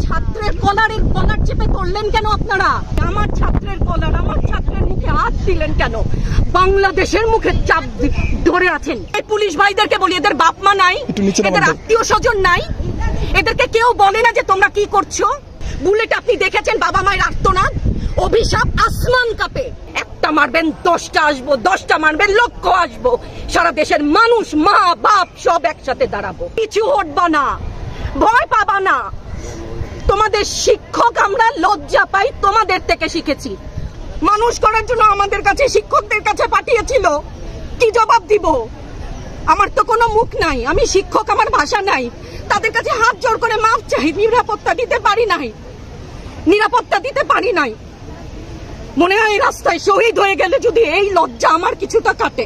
ছাত্রের কলার চেপে ধরলেন কেন আপনারা? আমার ছাত্রের কলার, আমার ছাত্রের মুখে হাত দিলেন কেন? বাংলাদেশের মুখে চাপ ধরে আছেন। এই পুলিশ ভাইদেরকে বলি, এদের বাপ মা নাই, এদের আত্মীয় স্বজন নাই, এদেরকে কেউ বলে না যে তোমরা কি করছো? বুলেট আপনি দেখেছেন বাবা মায়ের আর্তনাদ, অভিশাপ, আসমান কাঁপে। একটা মারবেন 10টা আসবো, 10টা মারবেন লক্ষ আসবো। সারা দেশের মানুষ, মা বাপ সব একসাথে দাঁড়াবো। কিছু হটবা না, ভয় পাবা না। তোমাদের শিক্ষক আমরা লজ্জা পাই, তোমাদের থেকে শিখেছি। মানুষ করার জন্য আমাদের কাছে শিক্ষকদের কাছে পাঠিয়েছিল, কি জবাব দিব? আমার তো কোনো মুখ নাই, আমি শিক্ষক, আমার ভাষা নাই। তাদের কাছে হাত জোড় করে মাফ চাই। নিরাপত্তা দিতে পারি নাই, নিরাপত্তা দিতে পারি নাই। মনে হয় রাস্তায় শহীদ হয়ে গেলে যদি এই লজ্জা আমার কিছুটা কাটে।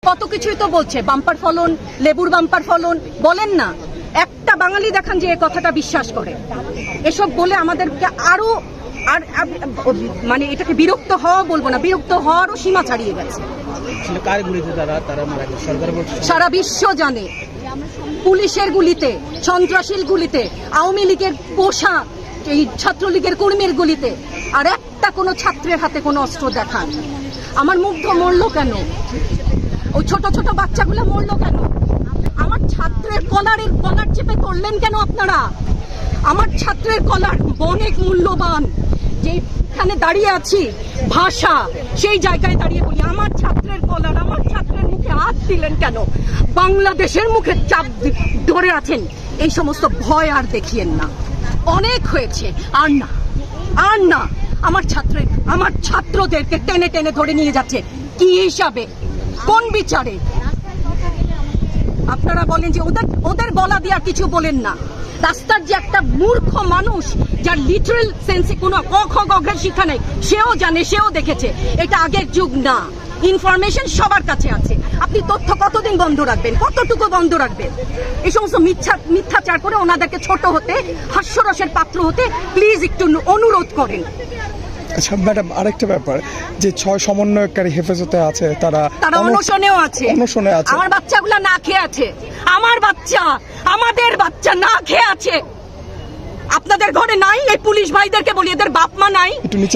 কত কিছুই তো বলছে, বাম্পার ফলন, লেবুর বাম্পার ফলন, বলেন না। একটা বাঙালি দেখান যে এই কথাটা বিশ্বাস করে। এসব বলে আমাদেরকে আরো মানে এটাকে বিরক্ত হওয়া বলবো না, বিরক্ত হওয়ারও সীমা ছাড়িয়ে গেছে। সারা বিশ্ব জানে পুলিশের গুলিতে, সন্ত্রাসীর গুলিতে, আওয়ামী লীগের পোষা এই ছাত্রলীগের কর্মীর গুলিতে, আর একটা কোনো ছাত্রের হাতে কোনো অস্ত্র দেখান। আমার মুগ্ধ মরলো কেন? ওই ছোট ছোট বাচ্চাগুলো মরলো কেন? আমার ছাত্রের কলার চেপে ধরলেন কেন আপনারা? আমার ছাত্রের কলার অনেক মূল্যবান। যেখানে দাঁড়িয়ে আছি, ভাষা, সেই জায়গায় দাঁড়িয়ে বলি, আমার ছাত্রের কলার, আমার ছাত্রের মুখে হাত দিলেন কেন? বাংলাদেশের মুখে চাপ ধরে আছেন। এই সমস্ত ভয় আর দেখিয়েন না, অনেক হয়েছে, আর না, আর না। আমার ছাত্রদেরকে টেনে টেনে ধরে নিয়ে যাচ্ছে। কি হিসাবে, কোন বিচারে? আপনারা বলেন যে ওদের বলা দিয়ে কিছু বলেন না। রাস্তার যে একটা মূর্খ মানুষ, যার লিটারাল সেন্সে কোনো ক খ গঘের শিক্ষা নেই, সেও জানে, সেও দেখেছে। এটা আগের যুগ না, ইনফরমেশন সবার কাছে আছে। আপনি তথ্য কতদিন বন্ধ রাখবেন, কতটুকু বন্ধ রাখবেন? এই সমস্ত মিথ্যাচার করে ওনাদেরকে ছোট হতে, হাস্যরসের পাত্র হতে প্লিজ একটু অনুরোধ করেন। আচ্ছা ম্যাডাম, আরেকটা ব্যাপার, যে 6 সমন্বয়কারী হেফাজতে আছে, তারা অনশনেও আছে। আমার বাচ্চাগুলা না খেয়ে আছে, আমার বাচ্চা, আমাদের বাচ্চা না খেয়ে আছে। আপনাদের ঘরে নাই? এই পুলিশ ভাইদেরকে বলি, এদের বাপ মা নাই,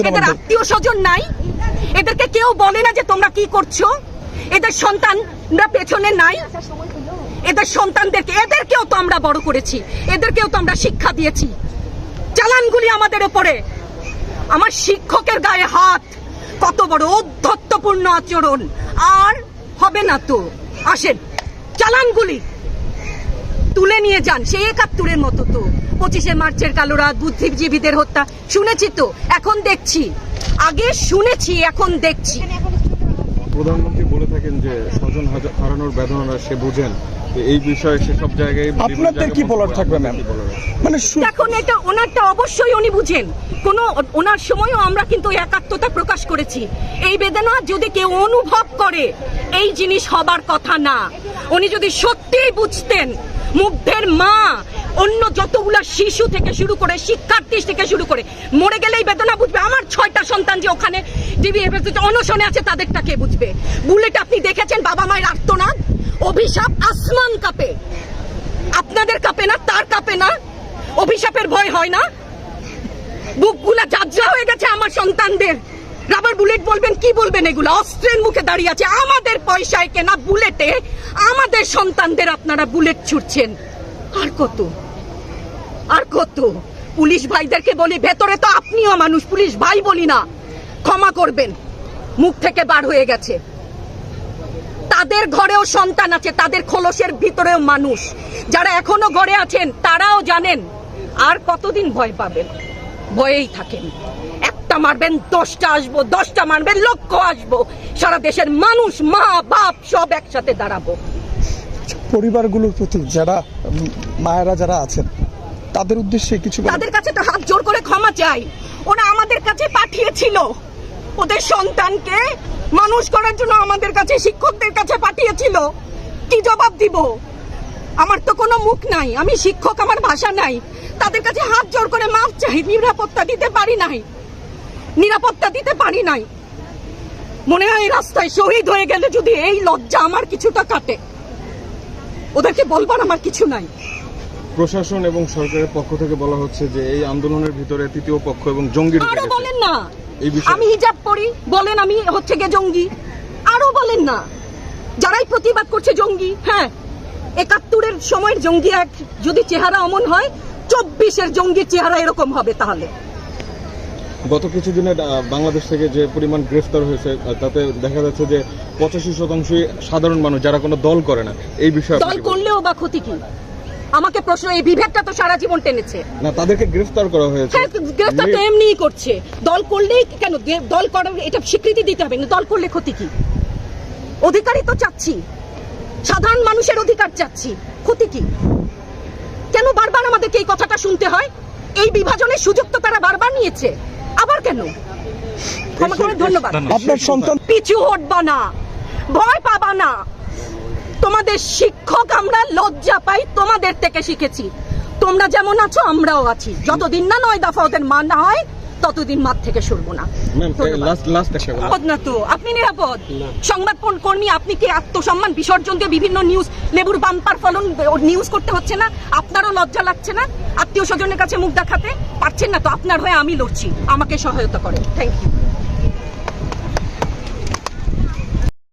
এদের আত্মীয় স্বজন নাই, এদেরকে কেউ বলে না যে তোমরা কি করছো? এদের সন্তানরা পেছনে নাই? এদের সন্তানদেরকে, এদেরকেও তো আমরা বড় করেছি, এদেরকেও তো আমরা শিক্ষা দিয়েছি। চালানগুলি আমাদের উপরে। আমার শিক্ষকের গায়ে হাত, কত বড় অধ্যত্বপূর্ণ আচরণ। আর হবে না তো, আসেন চালানগুলি তুলে নিয়ে যান। সেই 71-এর মতো তো 25শে মার্চের কালো রাত, বুদ্ধিজীবীদের হত্যা শুনেছি তো, এখন দেখছি। আগে শুনেছি, এখন দেখছি। প্রধানমন্ত্রী বলে থাকেন যে স্বজন হারানোর বেদনা সে বোঝেন। এই বিষয়ে সেসব জায়গায় আপনাদের কি বলার থাকবে ম্যাম? মানে এখন এটা ওনারটা অবশ্যই উনি বুঝেন। ওনার সময়ও আমরা কিন্তু একাত্মতা প্রকাশ করেছি। এই বেদনা যদি কেউ অনুভব করে, এই জিনিস হবার কথা না। উনি যদি সত্যিই বুঝতেন, মুগ্ধের মা, অন্য যতগুলা শিশু থেকে শুরু করে, শিক্ষার্থী থেকে শুরু করে, মরে গেলেই বেদনা বুঝবে। আমার 6টা সন্তান যে ওখানে অনশনে আছে, তাদেরটা কে বুঝবে? বুলেট আপনি দেখেছেন বাবা মায়ের আর্তনাদ, অভিশাপ, আসমান কাঁপে। আপনাদের কাঁপে না? তার কাঁপে না? অভিশাপের ভয় হয় না? বুকগুলা যাত্রা হয়ে গেছে আমার সন্তানদের। রাবার বুলেট বলবেন, কি বলবেন? এগুলো অস্ত্রের মুখে দাঁড়িয়ে আছে। আমাদের পয়সায় কেনা বুলেটে আমাদের সন্তানদের আপনারা বুলেট ছুটছেন। আর কত, আর কত? পুলিশ ভাইদেরকে বলি, ভেতরে তো আপনিও মানুষ, পুলিশ ভাই বলি না, ক্ষমা করবেন, মুখ থেকে বার হয়ে গেছে। তাদের ঘরেও সন্তান আছে, তাদের খোলসের ভিতরেও মানুষ। যারা এখনো ঘরে আছেন তারাও জানেন আর কতদিন ভয় পাবেন। ভয়েই থাকেন। একটা মারবেন 10টা আসবো, 10টা মারবেন লক্ষ আসবো। সারা দেশের মানুষ, মা বাপ সব একসাথে দাঁড়াবো। পরিবারগুলোর প্রতি যারা মায়েরা যারা আছেন, তাদের উদ্দেশ্যে কিছু, তাদের কাছে তো হাত জোর করে ক্ষমা চাই। ওরা আমাদের কাছে পাঠিয়েছিল ওদের সন্তানকে মানুষ করার জন্য, আমাদের কাছে শিক্ষকদের কাছে পাঠিয়েছিল। কি জবাব দিব? আমার তো কোনো মুখ নাই, আমি শিক্ষক, আমার ভাষা নাই। তাদের কাছে হাত জোর করে মাফ চাই। নিরাপত্তা দিতে পারি নাই, নিরাপত্তা দিতে পারি নাই। মনে হয় রাস্তায় শহীদ হয়ে গেলে যদি এই লজ্জা আমার কিছুটা কাটে। ওদেরকে বলবার আমার কিছু নাই। প্রশাসন এবং সরকারের পক্ষ থেকে বলা হচ্ছে যে এই আন্দোলনের ভিতরে তৃতীয় পক্ষ এবং জঙ্গি ঢুকে আরো গেছে। বলেন না, এই বিষয়ে আমি হিজাব পরি বলেন আমি হচ্ছে গে জঙ্গি, আরো বলেন না যারাই প্রতিবাদ করছে জঙ্গি। হ্যাঁ, ৭১-এর সময়ের জঙ্গি এক যদি চেহারা অমন হয়, ২৪-এর জঙ্গির চেহারা এরকম হবে। তাহলে গত কিছুদিনে বাংলাদেশ থেকে যে পরিমাণ গ্রেফতার হয়েছে তাতে দেখা যাচ্ছে যে ৮৫% সাধারণ মানুষ যারা কোনো দল করে না। এই বিষয়ে দল করলেও বা ক্ষতি কি? আমাকে প্রশ্ন, এই বিভেদটা তো সারা জীবন টেনেছে। না, তাদেরকে গ্রেফতার করা হয়েছে। হ্যাঁ, গ্রেফতার তো এমনিই করছে। দল করলেই কেন, দল করার এটা স্বীকৃতি দিতে হবে না। দল করলে ক্ষতি কি? অধিকারই তো চাচ্ছি, সাধারণ মানুষের অধিকার চাচ্ছি, ক্ষতি কি? কেন বারবার আমাদেরকে এই কথাটা শুনতে হয়? এই বিভাজনের সুযোগ তো তারা বারবার নিয়েছে, আবার কেন? ক্ষমা করে, ধন্যবাদ। আপনার সন্তান পিছু হটবা না, ভয় পাবা না। তোমাদের শিক্ষক আমরা লজ্জা পাই, তোমাদের থেকে শিখেছি। তোমরা যেমন আছো আমরাও আছি। যতদিন না ৯ দফা ওদের মানা হয় ততদিন মাঠ থেকে সরবো না। ম্যাম, লাস্ট একটা কথা। নিরাপদ না তো? আপনি নিরাপদ? সংবাদ কর্মী, আপনি কি আত্মসম্মান বিসর্জন দিয়ে বিভিন্ন নিউজ, লেবুর বাম্পার ফলন নিউজ করতে হচ্ছে না? আপনারও লজ্জা লাগছে না আত্মীয় স্বজনের কাছে মুখ দেখাতে? পারছেন না তো? আপনার হয়ে আমি লড়ছি, আমাকে সহায়তা করেন। Thank you.